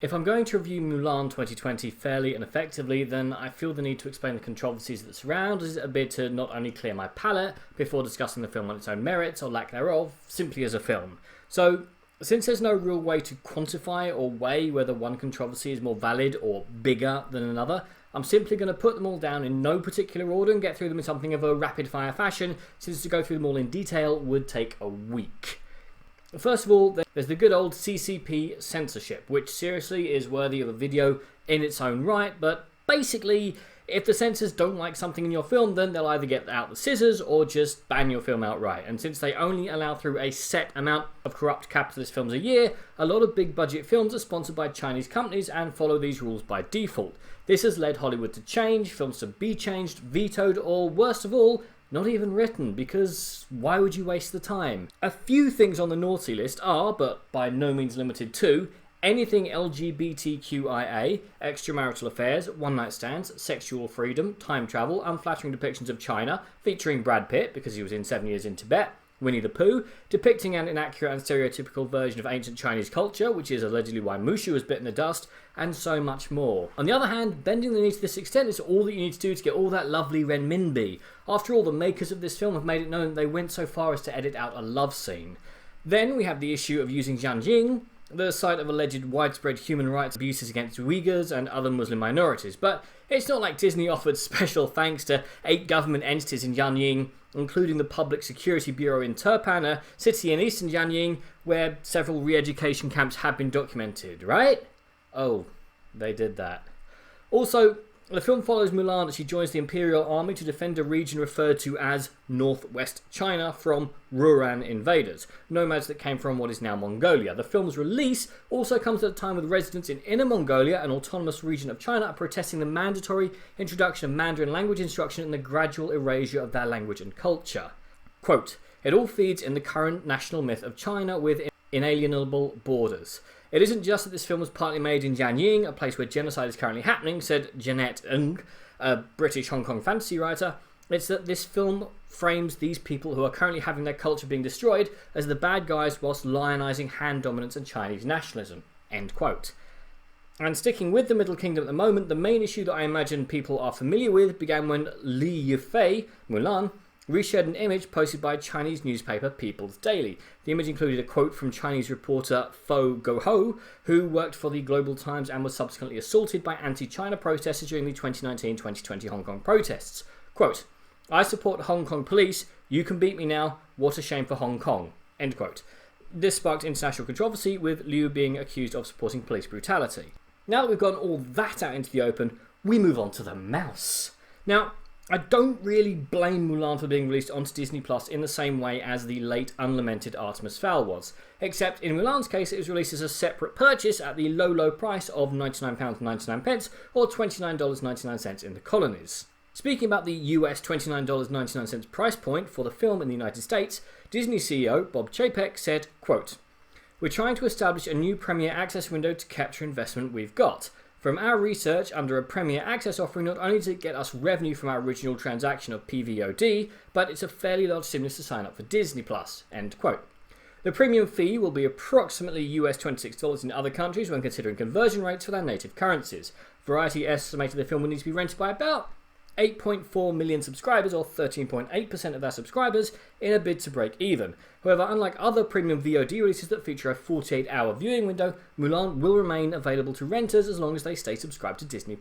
If I'm going to review Mulan 2020 fairly and effectively, then I feel the need to explain the controversies that surround it a bit to not only clear my palate before discussing the film on its own merits or lack thereof, simply as a film. So, since there's no real way to quantify or weigh whether one controversy is more valid or bigger than another, I'm simply going to put them all down in no particular order and get through them in something of a rapid-fire fashion, since to go through them all in detail would take a week. First of all, there's the good old CCP censorship, which seriously is worthy of a video in its own right, but basically, if the censors don't like something in your film, then they'll either get out the scissors or just ban your film outright. And since they only allow through a set amount of corrupt capitalist films a year, a lot of big budget films are sponsored by Chinese companies and follow these rules by default. This has led Hollywood to change, films to be changed, vetoed, or worst of all, not even written, because why would you waste the time? A few things on the naughty list are, but by no means limited to, anything LGBTQIA, extramarital affairs, one-night stands, sexual freedom, time travel, unflattering depictions of China, featuring Brad Pitt, because he was in 7 Years in Tibet, Winnie the Pooh, depicting an inaccurate and stereotypical version of ancient Chinese culture, which is allegedly why Mushu was bitten the dust, and so much more. On the other hand, bending the knee to this extent is all that you need to do to get all that lovely renminbi. After all, the makers of this film have made it known that they went so far as to edit out a love scene. Then we have the issue of using Xinjiang, the site of alleged widespread human rights abuses against Uyghurs and other Muslim minorities. But it's not like Disney offered special thanks to 8 government entities in Xinjiang, including the Public Security Bureau in Turpan, a city in eastern Xinjiang, where several re-education camps have been documented, right? Oh, they did that. Also, the film follows Mulan as she joins the Imperial Army to defend a region referred to as Northwest China from Rouran invaders, nomads that came from what is now Mongolia. The film's release also comes at a time when residents in Inner Mongolia, an autonomous region of China, are protesting the mandatory introduction of Mandarin language instruction and the gradual erasure of their language and culture. Quote, "It all feeds in the current national myth of China with inalienable borders. It isn't just that this film was partly made in Jianying, a place where genocide is currently happening," said Jeanette Ng, a British Hong Kong fantasy writer. "It's that this film frames these people who are currently having their culture being destroyed as the bad guys whilst lionising Han dominance and Chinese nationalism." End quote. And sticking with the Middle Kingdom at the moment, the main issue that I imagine people are familiar with began when Li Yifei, Mulan, reshared an image posted by Chinese newspaper People's Daily. The image included a quote from Chinese reporter Fo Guoho, who worked for the Global Times and was subsequently assaulted by anti-China protesters during the 2019-2020 Hong Kong protests. Quote, "I support Hong Kong police. You can beat me now. What a shame for Hong Kong." End quote. This sparked international controversy, with Liu being accused of supporting police brutality. Now that we've gotten all that out into the open, we move on to the mouse. Now, I don't really blame Mulan for being released onto Disney Plus in the same way as the late unlamented Artemis Fowl was, except in Mulan's case it was released as a separate purchase at the low price of £99.99 or $29.99 in the colonies. Speaking about the US $29.99 price point for the film in the United States, Disney CEO Bob Chapek said, quote, "We're trying to establish a new Premier Access window to capture investment we've got. From our research, under a Premier Access offering, not only does it get us revenue from our original transaction of PVOD, but it's a fairly large stimulus to sign up for Disney+. End quote. The premium fee will be approximately US $26 in other countries when considering conversion rates for their native currencies. Variety estimated the film would need to be rented by about 8.4 million subscribers, or 13.8% of their subscribers, in a bid to break even. However, unlike other premium VOD releases that feature a 48-hour viewing window, Mulan will remain available to renters as long as they stay subscribed to Disney+.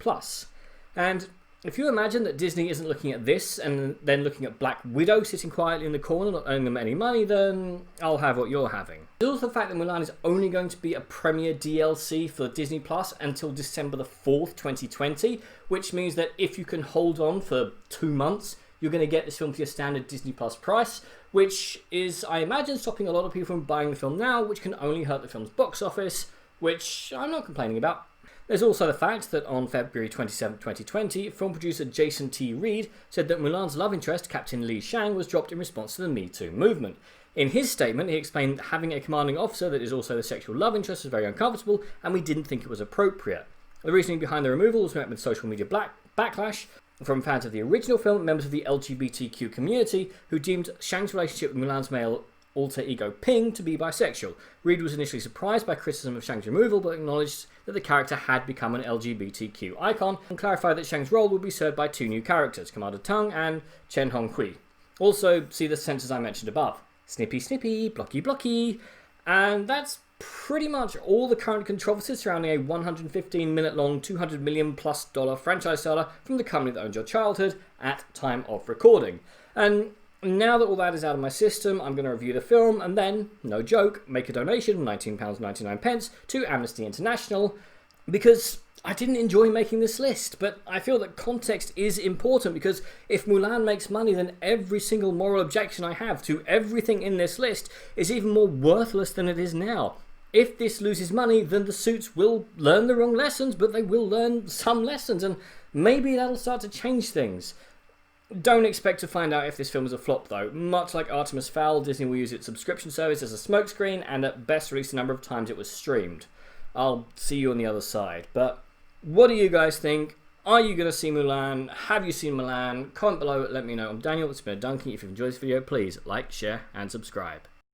And if you imagine that Disney isn't looking at this and then looking at Black Widow sitting quietly in the corner not earning them any money, then I'll have what you're having. There's also the fact that Mulan is only going to be a premiere DLC for Disney Plus until December the 4th, 2020, which means that if you can hold on for 2 months, you're going to get this film for your standard Disney Plus price, which is, I imagine, stopping a lot of people from buying the film now, which can only hurt the film's box office, which I'm not complaining about. There's also the fact that on February 27, 2020, film producer Jason T. Reed said that Mulan's love interest, Captain Li Shang, was dropped in response to the Me Too movement. In his statement, he explained that having a commanding officer that is also the sexual love interest was very uncomfortable, and we didn't think it was appropriate. The reasoning behind the removal was met with social media backlash from fans of the original film, members of the LGBTQ community, who deemed Shang's relationship with Mulan's male alter ego Ping to be bisexual. Reed was initially surprised by criticism of Shang's removal, but acknowledged that the character had become an LGBTQ icon, and clarified that Shang's role would be served by 2 new characters, Commander Tung and Chen Honghui. Also, see the censors I mentioned above. Snippy snippy, blocky blocky. And that's pretty much all the current controversies surrounding a 115-minute long, $200 million+ franchise starter from the company that owned your childhood at time of recording. And now that all that is out of my system, I'm going to review the film and then, no joke, make a donation of £19.99 to Amnesty International, because I didn't enjoy making this list, but I feel that context is important, because if Mulan makes money, then every single moral objection I have to everything in this list is even more worthless than it is now. If this loses money, then the suits will learn the wrong lessons, but they will learn some lessons, and maybe that'll start to change things. Don't expect to find out if this film is a flop though. Much like Artemis Fowl, Disney will use its subscription service as a smokescreen and at best release the number of times it was streamed. I'll see you on the other side. But what do you guys think? Are you going to see Mulan? Have you seen Mulan? Comment below, let me know. I'm Daniel, it's been a Donkey. If you've enjoyed this video, please like, share and subscribe.